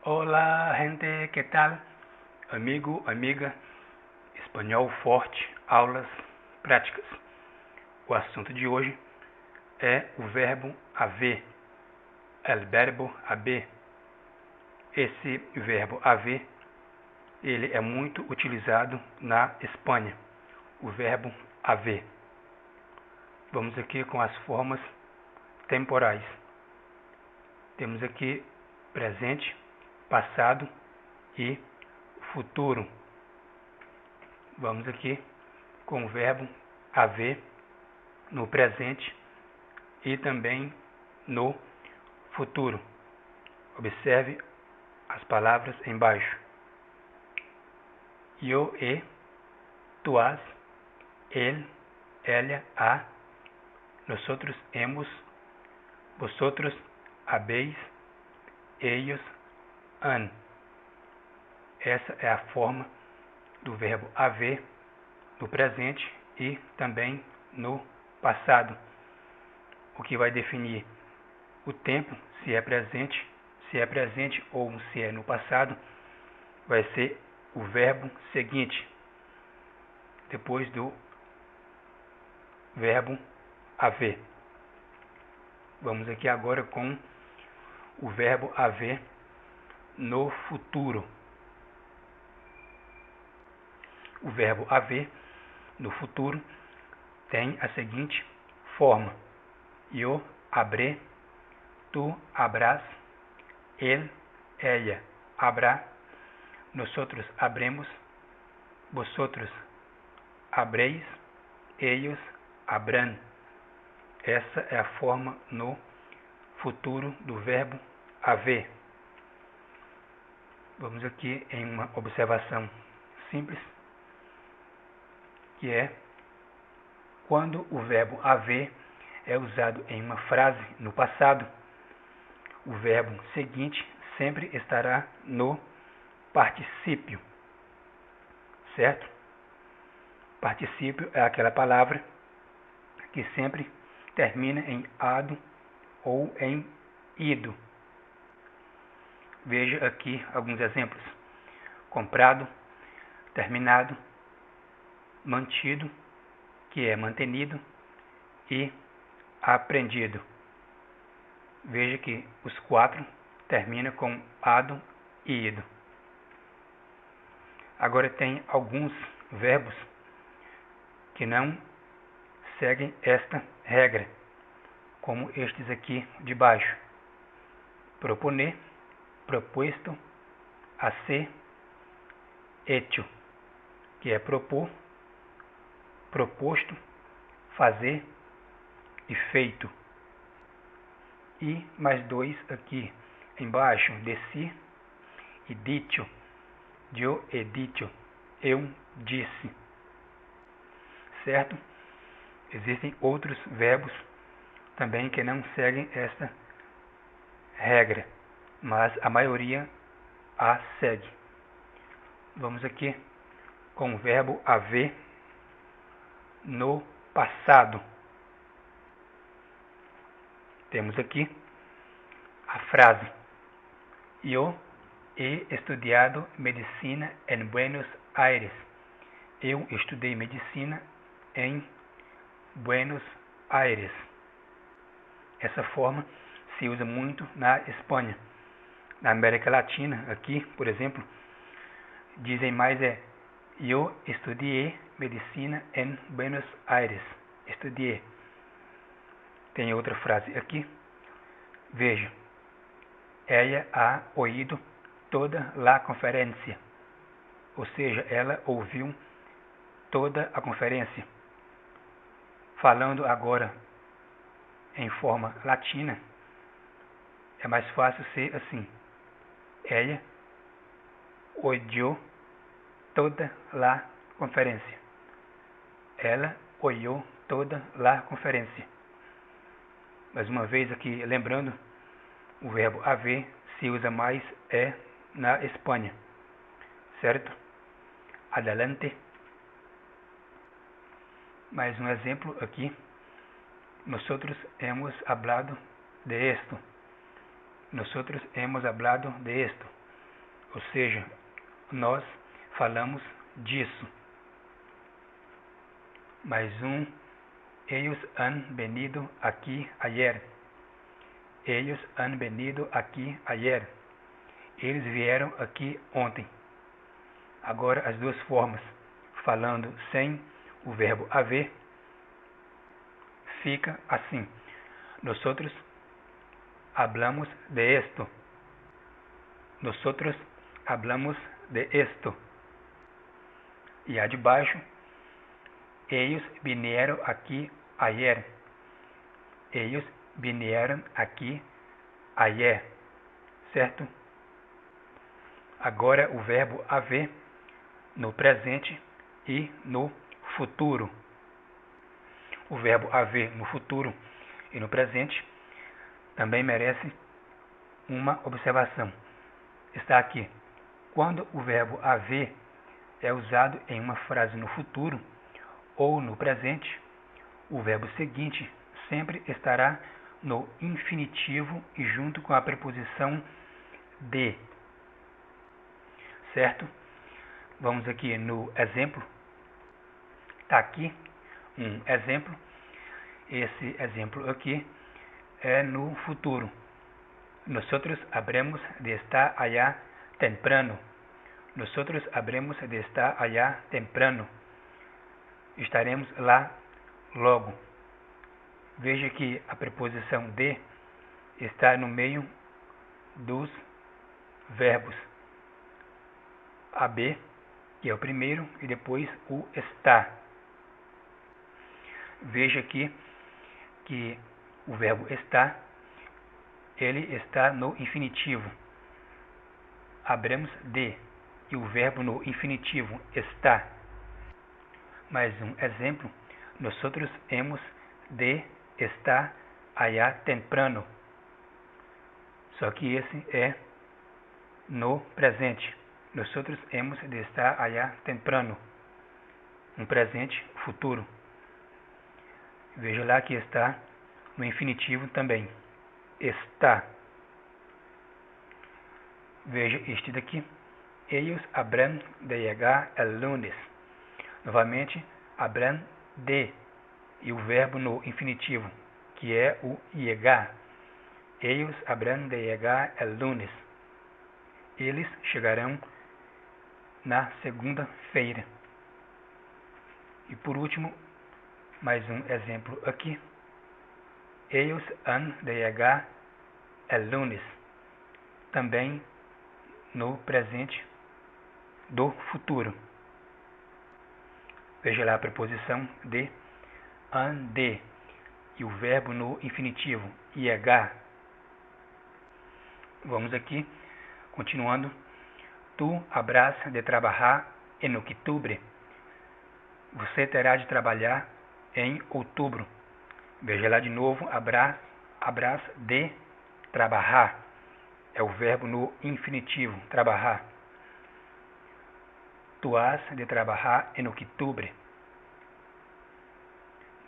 Olá, gente, que tal? Amigo, amiga, espanhol forte, aulas práticas. O assunto de hoje é o verbo haver, el verbo haber. Esse verbo haver, ele é muito utilizado na Espanha, o verbo haver. Vamos aqui com as formas temporais. Temos aqui presente, passado e futuro. Vamos aqui com o verbo haver no presente e também no futuro. Observe as palavras embaixo. Yo he, tú has, él, ella ha, nosotros hemos, vosotros habéis, ellos han. Essa é a forma do verbo haver no presente e também no passado, o que vai definir o tempo, se é presente ou se é no passado, vai ser o verbo seguinte, depois do verbo haver. Vamos aqui agora com o verbo haver no futuro. O verbo haver no futuro tem a seguinte forma: yo habré, tú habrás, él, ella habrá, nosotros habremos, vosotros habréis, ellos habrán. Essa é a forma no futuro do verbo haver. Vamos aqui em uma observação simples, que é quando o verbo haver é usado em uma frase no passado, o verbo seguinte sempre estará no particípio, certo? Particípio é aquela palavra que sempre termina em ado ou em ido. Veja aqui alguns exemplos: comprado, terminado, mantido, que é mantenido, e aprendido. Veja que os quatro terminam com ado e ido. Agora tem alguns verbos que não seguem esta regra, como estes aqui de baixo: proponer, propuesto, hacer, hecho, que é propor, proposto, fazer e feito. E mais dois aqui embaixo: decir e dicho. Yo he dicho, eu disse. Certo? Existem outros verbos também que não seguem esta regra, mas a maioria a segue. Vamos aqui com o verbo haver no passado. Temos aqui a frase: yo he estudiado medicina en Buenos Aires. Eu estudei medicina em Buenos Aires. Essa forma se usa muito na Espanha. Na América Latina, aqui, por exemplo, dizem mais yo estudié medicina en Buenos Aires. Estudié. Tem outra frase aqui. Veja: ella ha oído toda la conferência. Ou seja, ela ouviu toda a conferência. Falando agora em forma latina, é mais fácil ser assim: ella oyó toda la conferência. Ela oyó toda la conferência. Mais uma vez aqui, lembrando, o verbo haver se usa mais na Espanha, certo? Adelante. Mais um exemplo aqui: nosotros hemos hablado de esto. Nosotros hemos hablado de esto. ou seja, nós falamos disso. Mais um, ellos han venido aquí ayer. Ellos han venido aquí ayer. Eles vieram aqui ontem. Agora as duas formas, falando sem o verbo haver, fica assim: nosotros hablamos de esto. Nosotros hablamos de esto. E a de baixo, ellos vinieron aquí ayer. Ellos vinieron aquí ayer. Certo? Agora o verbo haver no presente e no futuro. O verbo haver no futuro e no presente também merece uma observação. Está aqui: quando o verbo haver é usado em uma frase no futuro ou no presente, o verbo seguinte sempre estará no infinitivo e junto com a preposição de. Certo? Vamos aqui no exemplo. Está aqui um exemplo. Esse exemplo aqui é no futuro. Nosotros habremos de estar allá temprano. Nosotros habremos de estar allá temprano. Estaremos lá logo. Veja que a preposição de está no meio dos verbos. Haber, que é o primeiro, e depois o estar. Veja aqui que o verbo estar, ele está no infinitivo. Habremos de, e o verbo no infinitivo, está. Mais um exemplo: nosotros hemos de estar allá temprano. Só que esse é no presente. Nosotros hemos de estar allá temprano. Um presente futuro. Veja lá que está no infinitivo também. Está. Veja este daqui: ellos habrán de llegar el lunes. Novamente, habrán de, e o verbo no infinitivo, que é o llegar. Ellos habrán de llegar el lunes. Eles chegarão na segunda-feira. E por último, mais um exemplo aqui: ellos han de llegar el lunes. Também no presente do futuro. Veja lá a preposição de, han de, e o verbo no infinitivo, llegar. Vamos aqui, continuando. Tu habrás de trabalhar en octubre. Você terá de trabalhar em outubro. Veja lá de novo: habrás de trabalhar. É o verbo no infinitivo, trabalhar. Tu has de trabalhar en octubre.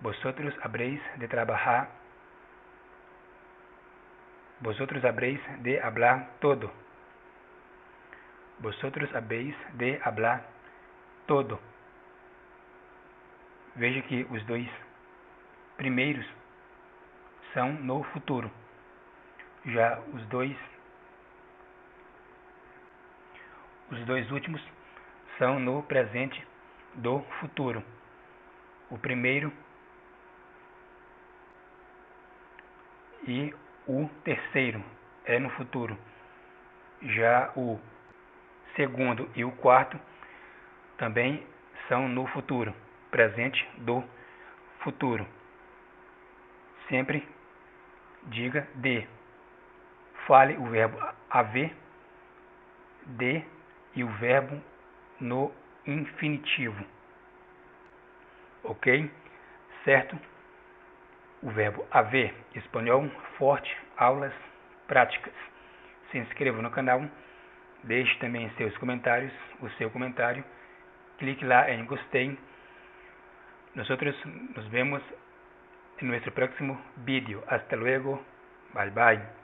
Vosotros habréis de trabalhar. Vosotros habréis de hablar todo. Vosotros habéis de hablar todo. Veja que os dois primeiros são no futuro. Já os dois últimos são no presente do futuro. O primeiro e o terceiro é no futuro. Já o segundo e o quarto também são no futuro, presente do futuro. Sempre diga de. Fale o verbo haver, de, e o verbo no infinitivo. Ok? Certo? O verbo haver. Espanhol forte, aulas práticas. Se inscreva no canal. Deixe também seus comentários, o seu comentário. Clique lá em gostei. Nosotros nos vemos en nuestro próximo vídeo. Hasta luego. Bye bye.